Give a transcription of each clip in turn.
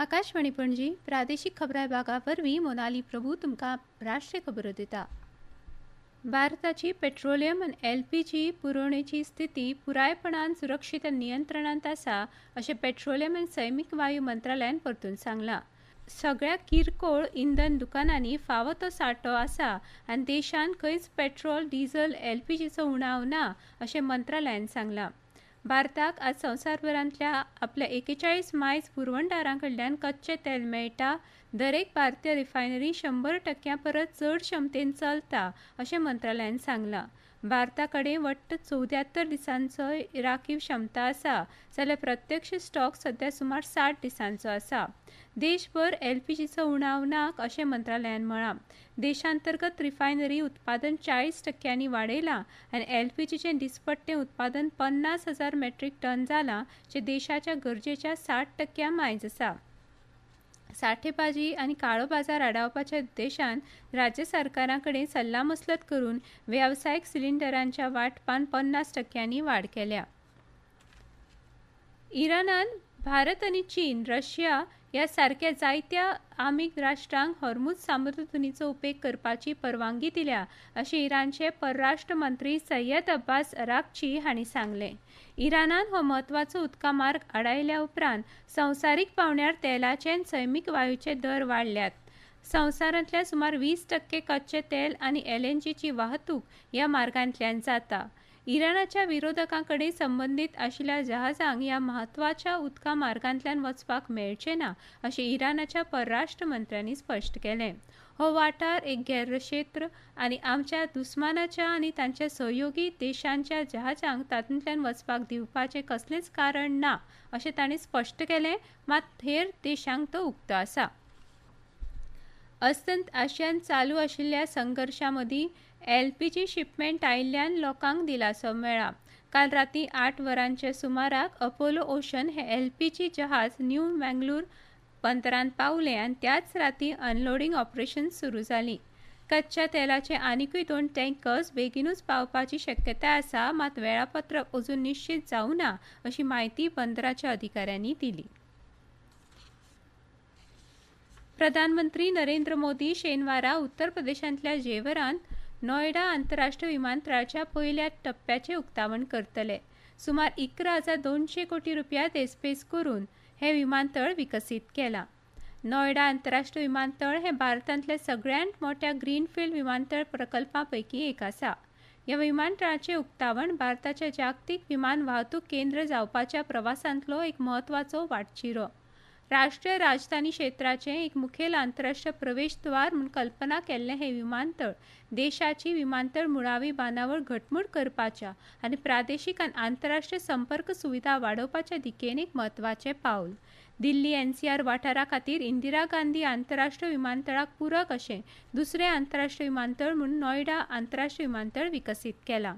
आकाशवाणी पणजी प्रादेशीक खबरां विभागा वरवीं मोनाली प्रभू तुमकां राष्ट्रीय खबरो दिता। भारताची पेट्रोलियम आनी एलपीजी पुरवणेची स्थिती पुरायपणान सुरक्षीत आनी नियंत्रणांत आसा अशें पेट्रोलियम आनी सैमीक वायू मंत्रालयान परतून सांगलां। सगळ्या किरकोळ इंधन दुकानांनी फावो तो सांठो आसा आनी देशांत खंयच पेट्रोल डिझेल एलपीजीचो उणाव ना अशें मंत्रालयान सांगलां। भारताक आज संवसारभरांतल्या आपल्या 41 मायज पुरवणदारां कडल्यान कच्चें तेल मेळटा। दरेक भारतीय रिफायनरी 100% परस चड क्षमतेन चलता अशें मंत्रालयान सांगलां। भारता कडेन वट्ट 74 दिसांचो राखीव क्षमता आसा जाल्यार प्रत्यक्ष स्टॉक सध्या सुमार 60 दिसांचो आसा। देशभर एलपीजीचो उणाव ना अशें मंत्रालयान म्हळां। देशांतर्गत रिफायनरी उत्पादन 40% वाडयलां आनी एलपीजीचें दिसपट्टें उत्पादन 50,000 मेट्रीक टन जालां, जें देशाच्या गरजेच्या 60% मायज आसा। साठेबाजी आनी काळो बाजार आडावपाच्या उद्देशान राज्य सरकारां कडेन सल्लामसलत करून वेवसायीक सिलिंडरांच्या वांटपान 50% वाड केल्या। इराणान भारत आनी चीन, रशिया ह्या सारक्या जायत्या आमीक राष्ट्रांक हॉर्मुझ सामुद्रधुनीचो उपेग करपाची परवानगी दिल्या अशें इराणचे परराष्ट्र मंत्री सय्यद अब्बास अराक्ची हांणी सांगलें। इराणान हो म्हत्वाचो उदका मार्ग आडायल्या उपरांत संवसारीक पावंड्यार तेलाचे आनी सैमीक वायूचे दर वाडल्यात। संवसारांतल्या सुमार 20% कच्चे तेल आनी एलएनजीची वाहतूक ह्या मार्गांतल्यान जाता। इराणाच्या विरोधकां कडेन संबंदीत आशिल्ल्या जहाजांक ह्या म्हत्वाच्या उदका मार्गांतल्यान वचपाक मेळचें ना अशें इराणाच्या परराष्ट्र मंत्र्यांनी स्पश्ट केलें। हो वाठार एक गैर क्षेत्र आनी आमच्या दुस्मानाच्या आनी तांच्या सहयोगी देशांच्या जहाजांक तातूंतल्यान वचपाक दिवपाचें कसलेंच कारण ना अशें तांणी स्पश्ट केलें, मात हेर देशांक तो उक्तो आसा। अस्तंत आशियांत चालू आशिल्ल्या संघर्शा मदीं एलपीजी शिपमेंट आयिल्ल्यान लोकांक दिलासो मेळ्ळा। काल रातीं 8 वरांच्या सुमाराक अपोलो ओशन हे एलपीजी जहाज न्यू मंगळूर बंदरांत पावलें आनी त्याच रातीं अनलोडिंग ऑपरेशन्स सुरू जालीं। कच्च्या तेलाचे आनीकूय 2 टँकर्स बेगीनूच पावपाची शक्यताय आसा, मात वेळापत्रक अजून निश्चित जावं ना अशी माहिती बंदराच्या अधिकाऱ्यांनी दिली। प्रधानमंत्री नरेंद्र मोदी शेनवारा उत्तर प्रदेशांतल्या जेवरांत नोयडा आंतरराष्ट्रीय विमानतळाच्या पयल्या टप्प्याचें उक्तावण करतले। सुमार 11,200 कोटी रुपया देस्पेस करून हें विमानतळ विकसीत केलां। नोयडा आंतरराष्ट्रीय विमानतळ हें भारतांतल्या सगळ्यांत मोठ्या ग्रीनफील्ड विमानतळ प्रकल्पांपैकी एक आसा। ह्या विमानतळाचें उक्तावण भारताच्या जागतीक विमान वाहतूक केंद्र जावपाच्या प्रवासांतलो एक म्हत्वाचो वाटचिरो। राष्ट्रीय राजधानी क्षेत्राचें एक मुखेल आंतरराष्ट्रीय प्रवेशद्वार म्हूण कल्पना केल्लें हें विमानतळ देशाची विमानतळ मुळावी बांदावळ घटमूट करपाच्या आनी प्रादेशीक आनी आंतरराष्ट्रीय संपर्क सुविधा वाडोवपाच्या दिकेन एक म्हत्वाचें पावल। दिल्ली एनसीआर वाठारा खातीर इंदिरा गांधी आंतरराष्ट्रीय विमानतळाक पूरक अशें दुसरें आंतरराष्ट्रीय विमानतळ म्हूण नोयडा आंतरराष्ट्रीय विमानतळ विकसीत केलां।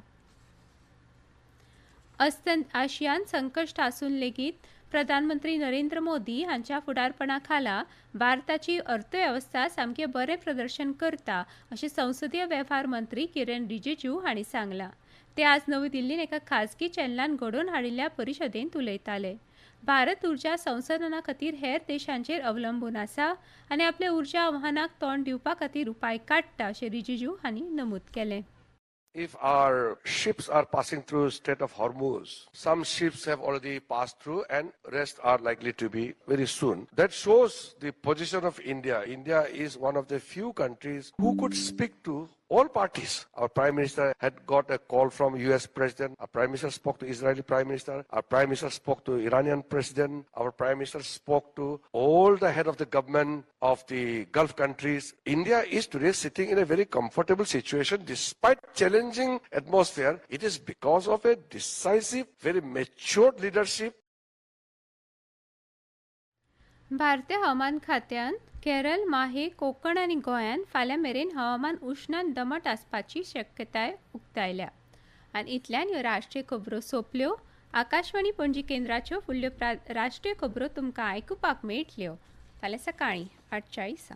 अस्तंत आशियांत संकश्ट आसून लेगीत प्रधानमंत्री नरेंद्र मोदी हांच्या फुडारपणा खाला भारताची अर्थवेवस्था सामकें बरें प्रदर्शन करता अशें संसदीय वेव्हार मंत्री किरण रिजिजू हांणी सांगलां। ते आज नवी दिल्लींत एका खाजगी चॅनलान घडोवन हाडिल्ल्या परिशदेंत उलयताले। भारत उर्जा संसाधना खातीर हेर देशांचेर अवलंबून आसा आनी आपल्या उर्जा आव्हानाक तोंड दिवपा खातीर उपाय काडटा अशें रिजिजू हांणी नमूद केलें। If our ships are passing through Strait of Hormuz, some ships have already passed through and rest are likely to be very soon. That shows the position of India. India is one of the few countries who could speak to all parties. Our Prime Minister had got a call from US President. Our Prime Minister spoke to Israeli Prime Minister. Our Prime Minister spoke to Iranian President. Our Prime Minister spoke to all the head of the government of the Gulf countries. India is today sitting in a very comfortable situation despite challenging atmosphere. It is because of a decisive, very matured leadership. भारतीय हवामान खात्यान केरळ, माहे, कोकण आनी गोंयांत फाल्यां मेरेन हवामान उश्ण आनी दमट आसपाची शक्यताय उक्तायल्या। आनी इतल्यान ह्यो राष्ट्रीय खबरो सोंपल्यो। आकाशवाणी पणजी केंद्राच्यो फुडल्यो राष्ट्रीय खबरो तुमकां आयकुपाक मेळटल्यो फाल्यां सकाळीं 8:40.